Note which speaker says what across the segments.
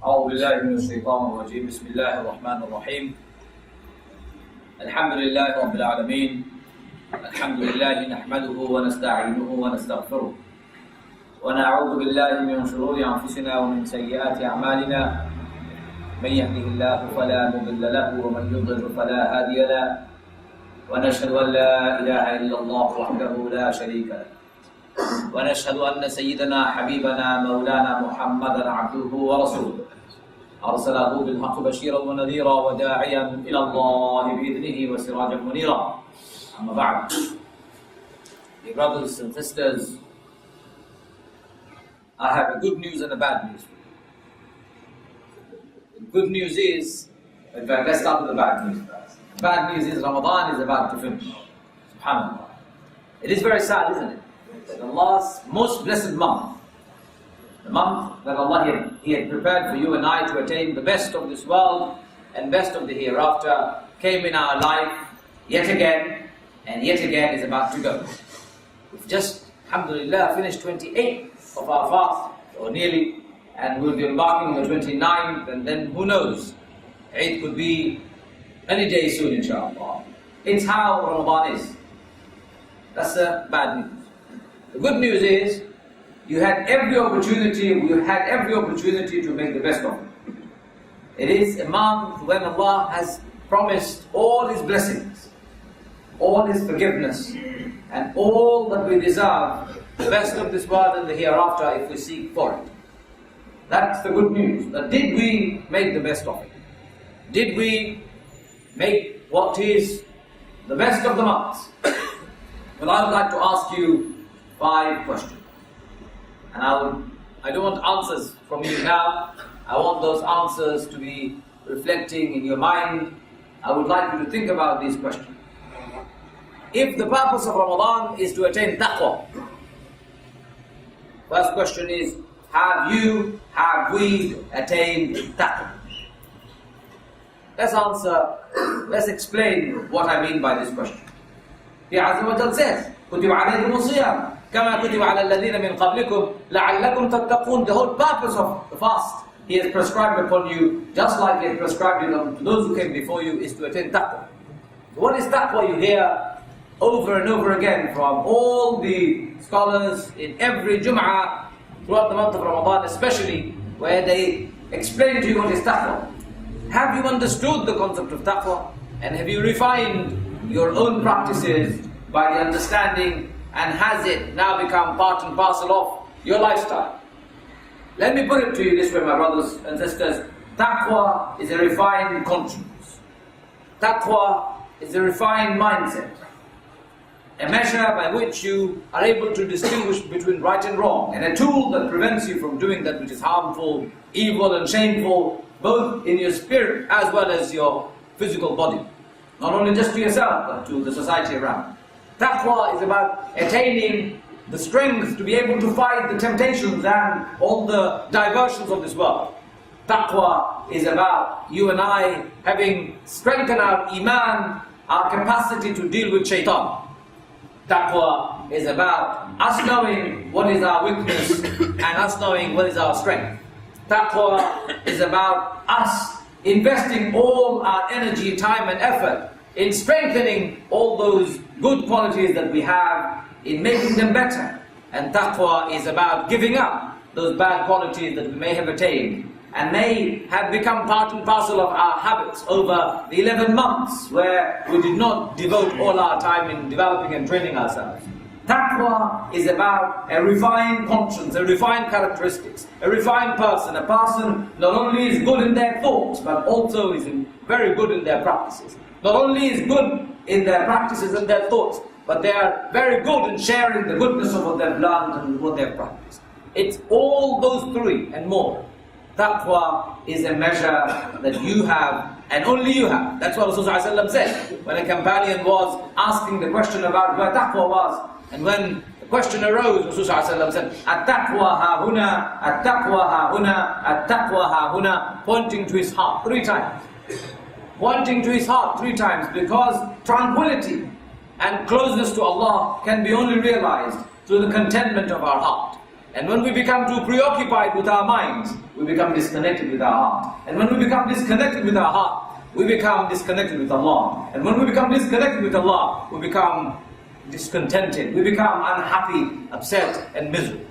Speaker 1: أعوذ بالله من الشيطان الرجيم بسم الله الرحمن الرحيم الحمد لله رب العالمين الحمد لله نحمده ونستعينه ونستغفره ونعوذ بالله من شرور أنفسنا ومن سيئات أعمالنا من يهده الله فلا مضل له ومن يضلل فلا هادي له ونشهد أن لا إله إلا الله وحده لا شريك له ونشهد أن سيدنا حبيبنا مولانا محمدا عبده ورسوله أرسله بالحق بشيرا ونذيرا وداعيا إلى الله بإذنه وسراجا منيرا أما بعد. Dear brothers and sisters, I have a good news and a bad news for you. The good news is, in fact, let's start with the bad news first. The bad news is Ramadan is about to finish. SubhanAllah. It is very sad, isn't it? That Allah's most blessed month, the month that Allah He had prepared for you and I to attain the best of this world and best of the hereafter, came in our life yet again and yet again is about to go. We've just, alhamdulillah, finished 28 of our fast, or nearly, and we'll be embarking on the 29th, and then who knows, Eid could be any day soon, inshallah. It's how Ramadan is. That's the bad news. The good news is, you had every opportunity to make the best of it. It is a month when Allah has promised all His blessings, all His forgiveness, and all that we deserve, the best of this world and the hereafter if we seek for it. That's the good news. That did we make the best of it? Did we make what is the best of the months? Well, I would like to ask you 5 questions. And I don't want answers from you now. I want those answers to be reflecting in your mind. I would like you to think about these questions. If the purpose of Ramadan is to attain taqwa, first question is, have we attained taqwa? Let's explain what I mean by this question. He Azza wa Jal says, كُتِبَ عَلَيْكُمُ الصِّيَامُ كَمَا كُتِبَ عَلَى الَّذِينَ مِنْ قَبْلِكُمْ لَعَلَّكُمْ تَتَّقُونَ. The whole purpose of the fast He has prescribed upon you, just like He has prescribed it to those who came before you, is to attain taqwa. So what is taqwa? You hear over and over again from all the scholars in every Jum'ah throughout the month of Ramadan especially, where they explain to you what is taqwa. Have you understood the concept of taqwa? And have you refined your own practices by the understanding, and has it now become part and parcel of your lifestyle? Let me put it to you this way, my brothers and sisters. Taqwa is a refined conscience. Taqwa is a refined mindset. A measure by which you are able to distinguish between right and wrong, and a tool that prevents you from doing that which is harmful, evil and shameful, both in your spirit as well as your physical body. Not only just to yourself, but to the society around. Taqwa is about attaining the strength to be able to fight the temptations and all the diversions of this world. Taqwa is about you and I having strengthened our iman, our capacity to deal with shaitan. Taqwa is about us knowing what is our weakness and us knowing what is our strength. Taqwa is about us investing all our energy, time and effort in strengthening all those good qualities that we have, in making them better. And taqwa is about giving up those bad qualities that we may have attained and may have become part and parcel of our habits over the 11 months where we did not devote all our time in developing and training ourselves. Taqwa is about a refined conscience, a refined characteristics, a refined person. A person not only is good in their thoughts, but also is very good in their practices. Not only is good in their practices and their thoughts, but they are very good in sharing the goodness of what they've learned and what they've practiced. It's all those 3 and more. Taqwa is a measure that you have, and only you have. That's what Rasulullah said when a companion was asking the question about where taqwa was. And when the question arose, Rasulullah said, At-taqwa ha-huna, at-taqwa ha-huna, at-taqwa ha-huna, pointing to his heart 3 times. Pointing to his heart 3 times, because tranquility and closeness to Allah can be only realized through the contentment of our heart. And when we become too preoccupied with our minds, we become disconnected with our heart. And when we become disconnected with our heart, we become disconnected with Allah. And when we become disconnected with Allah, we become discontented. We become unhappy, upset, and miserable.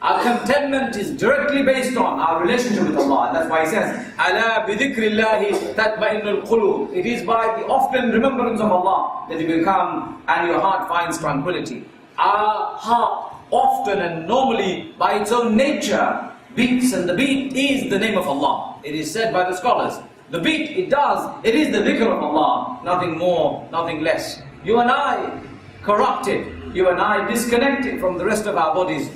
Speaker 1: Our contentment is directly based on our relationship with Allah. And that's why he says, "Ala bidhikrillahi tatma'innul qulub." It is by the often remembrance of Allah that you become and your heart finds tranquility. Our heart often and normally by its own nature beats, and the beat is the name of Allah. It is said by the scholars, the beat it is the dhikr of Allah, nothing more, nothing less. You and I corrupted, you and I disconnected from the rest of our bodies.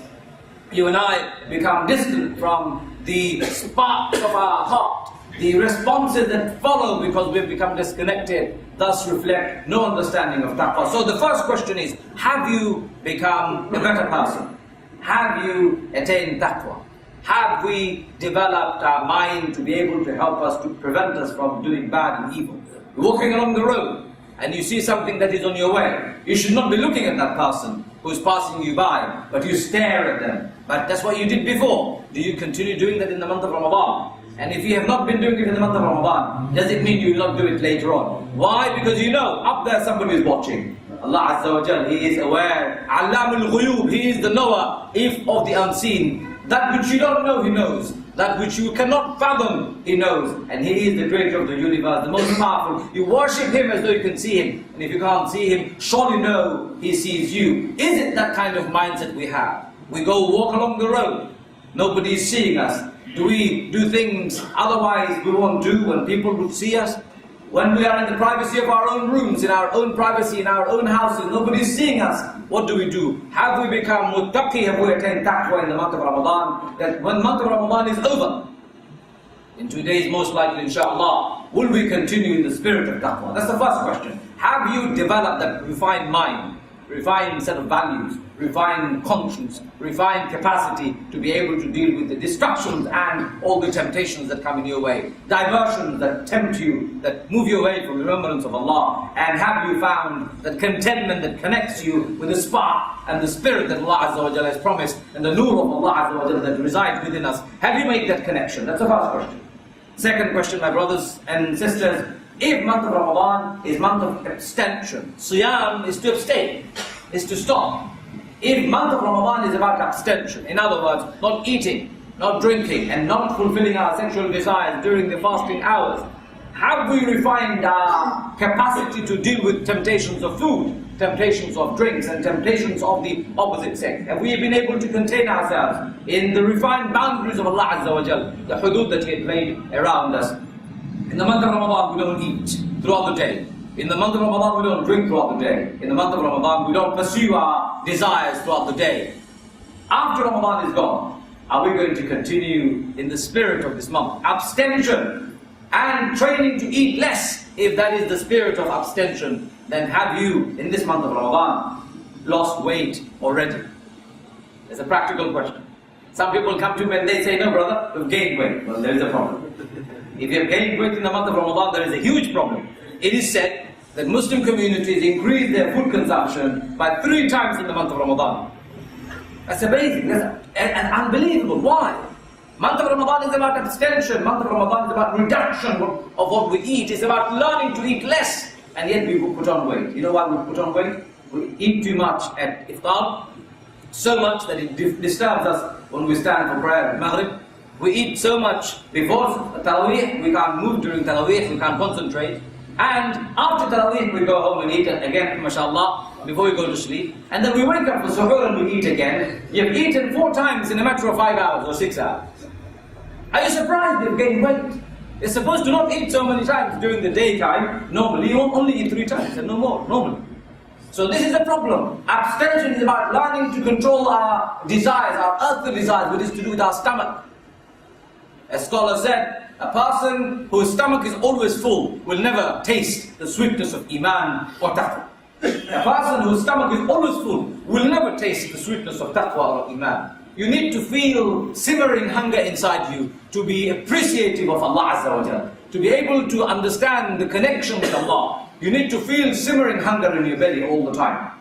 Speaker 1: You and I become distant from the sparks of our heart. The responses that follow because we've become disconnected thus reflect no understanding of taqwa. So the first question is, have you become a better person? Have you attained taqwa? Have we developed our mind to be able to help us, to prevent us from doing bad and evil? You're walking along the road and you see something that is on your way. You should not be looking at that person who's passing you by, but you stare at them. But that's what you did before. Do you continue doing that in the month of Ramadan? And if you have not been doing it in the month of Ramadan, does it mean you will not do it later on? Why? Because you know, up there somebody is watching. Allah Azza wa Jal, He is aware. Allamul Ghuyub, He is the knower of the unseen. That which you don't know, He knows. That which you cannot fathom, He knows. And He is the creator of the universe, the most powerful. You worship Him as though you can see Him. And if you can't see Him, surely know He sees you. Is it that kind of mindset we have? We go walk along the road. Nobody is seeing us. Do we do things otherwise we won't do when people would see us? When we are in the privacy of our own rooms, in our own privacy, in our own houses, nobody is seeing us. What do we do? Have we become muttaqi? Have we attained taqwa in the month of Ramadan? That when the month of Ramadan is over, in 2 days most likely inshallah, will we continue in the spirit of taqwa? That's the first question. Have you developed that refined mind, refined set of values, refined conscience, refined capacity to be able to deal with the distractions and all the temptations that come in your way, diversions that tempt you, that move you away from the remembrance of Allah? And have you found that contentment that connects you with the spark and the spirit that Allah Azza wa Jalla has promised, and the nur of Allah Azza wa Jalla that resides within us? Have you made that connection? That's the first question. Second question, my brothers and sisters, if month of Ramadan is month of abstention, Siyam is to abstain, is to stop. If month of Ramadan is about abstention, in other words, not eating, not drinking, and not fulfilling our sexual desires during the fasting hours, have we refined our capacity to deal with temptations of food, temptations of drinks, and temptations of the opposite sex? Have we been able to contain ourselves in the refined boundaries of Allah Azza wa Jal, the hudud that He had made around us? In the month of Ramadan, we don't eat throughout the day. In the month of Ramadan, we don't drink throughout the day. In the month of Ramadan, we don't pursue our desires throughout the day. After Ramadan is gone, are we going to continue in the spirit of this month? Abstention and training to eat less. If that is the spirit of abstention, then have you, in this month of Ramadan, lost weight already? It's a practical question. Some people come to me and they say, no brother, you've gained weight. Well, there is a problem. If you have gained weight in the month of Ramadan, there is a huge problem. It is said that Muslim communities increase their food consumption by 3 times in the month of Ramadan. That's amazing, and unbelievable. Why? Month of Ramadan is about abstention. Month of Ramadan is about reduction of what we eat. It's about learning to eat less. And yet we put on weight. You know why we put on weight? We eat too much at iftar, so much that it disturbs us when we stand for prayer at Maghrib. We eat so much before Taraweeh, we can't move during Taraweeh, we can't concentrate. And after Taraweeh, we go home and eat again, mashallah, before we go to sleep. And then we wake up for suhoor and we eat again. You've eaten 4 times in a matter of 5 hours or 6 hours. Are you surprised you've gained weight? You're supposed to not eat so many times during the daytime. Normally, you only eat 3 times and no more, normally. So this is a problem. Abstention is about learning to control our desires, our earthly desires, what is to do with our stomach. A scholar said, a person whose stomach is always full will never taste the sweetness of Iman or Taqwa. A person whose stomach is always full will never taste the sweetness of Taqwa or Iman. You need to feel simmering hunger inside you to be appreciative of Allah Azza wa Jalla, to be able to understand the connection with Allah. You need to feel simmering hunger in your belly all the time.